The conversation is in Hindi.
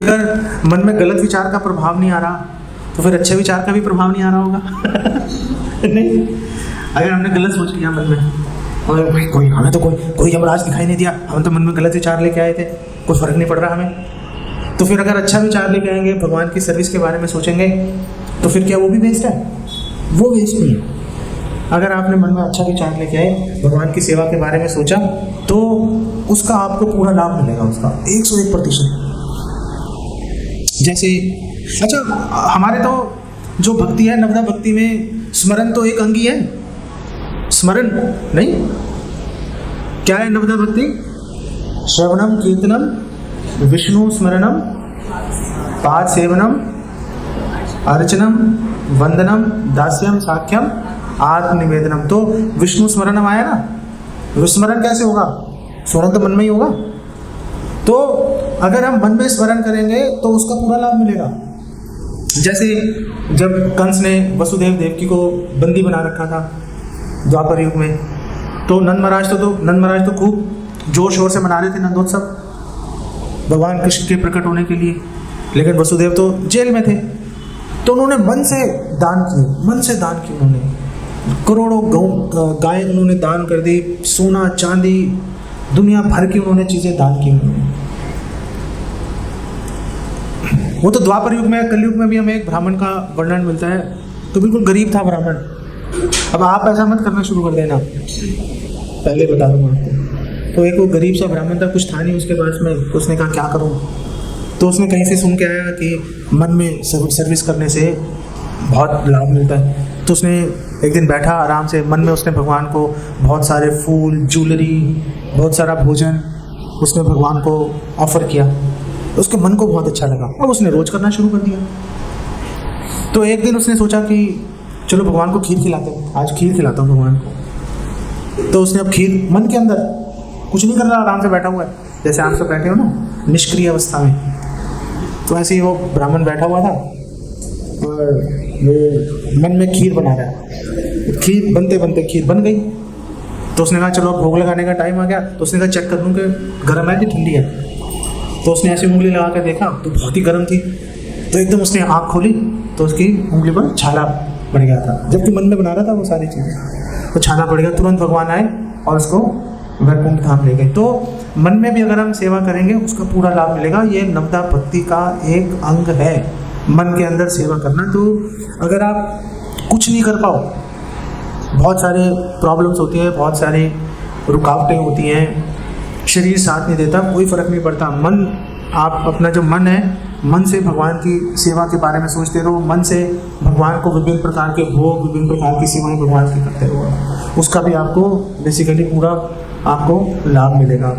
अगर मन में गलत विचार का प्रभाव नहीं आ रहा तो फिर अच्छे विचार का भी प्रभाव नहीं आ रहा होगा। नहीं, अगर हमने गलत सोच लिया मन में और भाई कोई हमें तो कोई यमराज दिखाई नहीं दिया, हम तो मन में गलत विचार लेके आए थे, कोई फर्क नहीं पड़ रहा हमें, तो फिर अगर अच्छा विचार लेके आएंगे, भगवान की सर्विस के बारे में सोचेंगे, तो फिर क्या वो भी वेस्ट है? वो वेस्ट नहीं है। अगर आपने मन में अच्छा विचार लेके आए, भगवान की सेवा के बारे में सोचा, तो उसका आपको पूरा लाभ मिलेगा, उसका 101%। जैसे अच्छा, हमारे तो जो भक्ति है, नवदा भक्ति में स्मरण तो एक अंग ही है। स्मरण नहीं, क्या है नवदा भक्ति? श्रवणम कीर्तनम विष्णु स्मरणम पाद सेवनम अर्चनम वंदनम दास्यम साख्यम आत्मनिवेदनम। तो विष्णु स्मरणम आया ना, विस्मरण कैसे होगा? स्मरण तो मन में ही होगा। तो अगर हम मन में स्मरण करेंगे तो उसका पूरा लाभ मिलेगा। जैसे जब कंस ने वसुदेव देवकी को बंदी बना रखा था द्वापर युग में, तो नंद महाराज तो खूब जोर शोर से मना रहे थे नंदोत्सव भगवान कृष्ण के प्रकट होने के लिए, लेकिन वसुदेव तो जेल में थे। तो उन्होंने मन से दान किए, उन्होंने करोड़ों गाय उन्होंने दान कर दी, सोना चांदी दुनिया भर की उन्होंने चीज़ें दान की उन्होंने। वो तो द्वापर युग में, कलयुग में भी हमें एक ब्राह्मण का वर्णन मिलता है, तो बिल्कुल गरीब था ब्राह्मण। अब आप ऐसा मत करना शुरू कर देना, पहले बता दूंगा आपको। तो एक वो गरीब सा ब्राह्मण था, कुछ था नहीं उसके पास में, तो उसने कहा क्या करूं? तो उसने कहीं से सुन के आया कि मन में सर्विस करने से बहुत लाभ मिलता है। तो उसने एक दिन बैठा आराम से, मन में उसने भगवान को बहुत सारे फूल, ज्वेलरी, बहुत सारा भोजन उसने भगवान को ऑफर किया। उसके मन को बहुत अच्छा लगा और उसने रोज करना शुरू कर दिया। तो एक दिन उसने सोचा कि चलो भगवान को खीर खिलाते हैं, आज खीर खिलाता हूँ भगवान को। तो उसने अब खीर, मन के अंदर कुछ नहीं कर रहा, आराम से बैठा हुआ है, जैसे आप सब बैठे हो ना निष्क्रिय अवस्था में। तो ऐसे ही वो ब्राह्मण बैठा हुआ था और वो मन में खीर बना रहा है। खीर बनते बनते खीर बन गई। तो उसने कहा चलो भोग लगाने का टाइम आ गया। तो उसने कहा चेक कर लूँ कि गर्म है कि ठंडी है। तो उसने ऐसी उंगली लगा कर देखा तो बहुत ही गर्म थी। तो एकदम उसने आँख खोली तो उसकी उंगली पर छाला पड़ गया था, जबकि मन में बना रहा था वो सारी चीज़ें। तो छाला पड़ गया, तुरंत भगवान आए और उसको वैकुंठ धाम ले गए। तो मन में भी अगर हम सेवा करेंगे उसका पूरा लाभ मिलेगा। ये नवदा भक्ति का एक अंग है, मन के अंदर सेवा करना। तो अगर आप कुछ नहीं कर पाओ, बहुत सारे प्रॉब्लम्स होती हैं, बहुत सारी रुकावटें होती हैं, शरीर साथ नहीं देता, कोई फ़र्क नहीं पड़ता। मन, आप अपना जो मन है, मन से भगवान की सेवा के बारे में सोचते रहो, मन से भगवान को विभिन्न प्रकार के भोग, विभिन्न प्रकार की सेवाएं भगवान की करते रहो, उसका भी आपको बेसिकली पूरा आपको लाभ मिलेगा।